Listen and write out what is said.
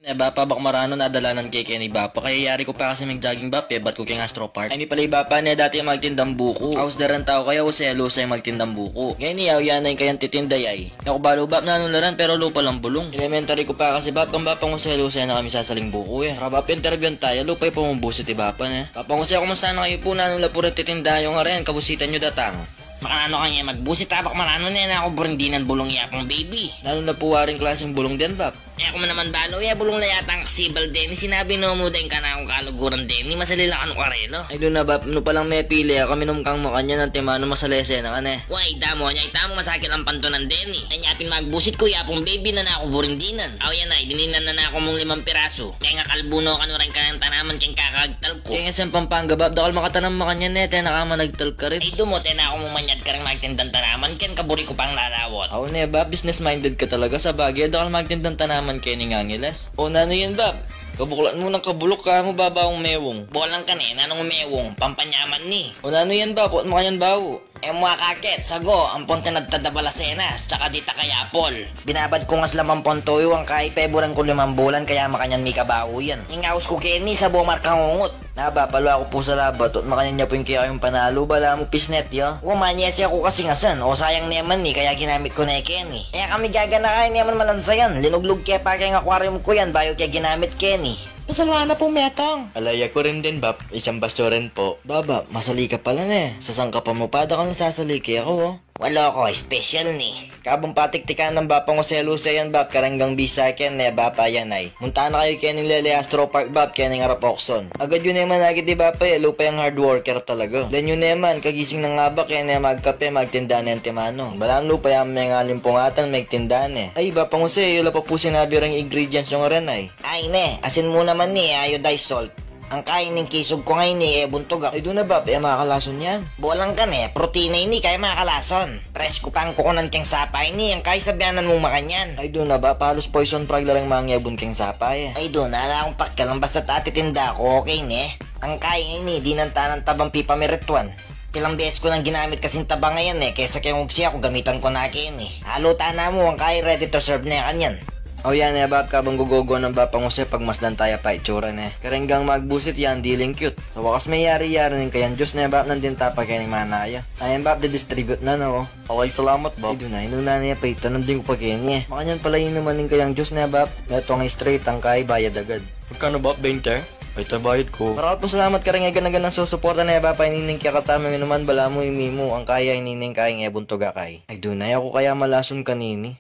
Bapa bak marano nadalanan kay Kenny Bapa kaya yari ko pa kasi mag-jogging bap ba't ko kay Astro Park. Ay ni pala Bapa niya dati magtindang buko. Haus daran tao kaya uselo sa magtindang buko. Ngayon niyaw yan ay kayang titinday ay. Ako balo bap nanularan pero lupa lang bulong. Elementary ko pa kasi bap ang bapang uselo sa na kami sasaling buko eh. Rabap interview tayo lupay pumubusit ti Bapa ne. Papang uselo kumusta na kayo po nanula puro titindayo nga rin kabusitan nyo datang. Makano kanya magbusit tabak marano na ako burindinan bulong yapang baby. Lalo na po waring klaseng bulong din bap. Eh ako man naman balo bulong na yata ang kasibal din. Sinabi no mo din ka na akong kaluguran din. Masalila ka nung karelo. Ay doon na bap, no palang may pili kami nung kang makanya ng timano masalese na ka ne. Why damo niya itamo masakit ang pantunan din eh. Kanya apin magbusit ko yapang baby na ako burindinan. Aw yan ay dininan na ako mong 5 piraso. Kaya nga kalbuno ka rin ka ng tanaman kayong kakagtal ko. Kaya nga sa Pampanga bap, dakal makatanam makanya ne, tayo nakama nagtal ka rin. Ay dumot na ako mumanyad ka rin magtindang tanaman. Ken kaburi ko pang lalawot. Aw ne bap, business minded ka talaga sa bagay, dakal magtindang tanaman kaya ni Ngangiles. O nano yan bap? Kabuklan mo ng kabulok ka mo babawang mewong. Bolang ka ni, nanong mewong, pampanyaman ni. O nano yan bap, what mo kanyan bawo? Mga kakit, sago, ang ponte nagtadabalasenas, tsaka dita kaya Apol. Binabad ko nga slamang pontoyo ang kay peburan ko 5 bulan, kaya makanyan mi kabaho yan. Ingaos ko Kenny, sa buong markangungot. Naba, palo ako po sa labat, at makanyan niya po yung kaya yung panalo, bala mo pisnet ya. Umanya siya ko kasi ngasan, o sayang naman ni, kaya ginamit ko na Kenny. Kaya kami gagana kaya naman malansayan, linuglog kaya pa kaya ng aquarium ko yan, bayo kaya ginamit Kenny. Masalwa na po metong. Alaya ko rin din bap, isang basto rin po. Baba, masali ka pala ne. Sasang ka pa mo pa, dakang sasaliki ako oh. Wala ko, special ni. Kabong patiktikan ng bapang uselo sa yan bap, karanggang bisaken ne bapa yan ay. Munta na kayo kaya ng Lele Astro Park bap, kaya ng Arapokson. Agad yun naman agad di bapa eh, lupa yung hard worker talaga. Len yun naman, kagising ng nga ba kaya na magkape, magtinda na yung timano. Balang lupa yung may ngalimpungatan, magtinda na eh. Ay bapang uselo, wala pa po sinabi rin ingredients yung rin ay. Ay ne, asin mo naman ni, iodized salt. Ang kain ng kisog ko ngayon ni buntog ako. Ay doon na bap, makakalason yan. Bolang ka ne, protein ni kaya makakalason. Press ko pang kukunan keng sapay ni, ang kaya sabihanan mong makanyan. Ay doon na ba, palos poison frag lang mangyabon keng sapay eh. Ay doon na akong pakyalang basta tatitinda ko, okay ne. Ang kaya ni, di nang tanang tabang pipa meritwan. Ilang beses ko nang ginamit kasing taba ngayon eh, kesa kaya mong siya ako gamitan ko na akin eh. Haluta na mo, ang kaya ready to serve na kanyan. O yan bap, kabang gugogo ng bapang use pag masdan tayo pa itsura ne. Karenggang magbusit yan, dealing cute. Sa wakas may yari-yari nin kayan Diyos na bap nandin tapa kaya ni manaya. Ayan bap, distribute na no. Okay, salamat bap. Ay doon na, inuna niya pa ito, nandin ko pa kaya niya. Makanyan pala yun naman nin kayang Diyos na bap. Ito ang straight, ang kay bayad agad. Magkano bap, 20? Ay tabayad ko. Maraming po salamat ka rin nga ganagan ng susuporta na bapa inining kaya katama minuman bala mo imimo ang kaya inining kaya nga buntoga kay. Ay doon na, ako kaya malason kanini.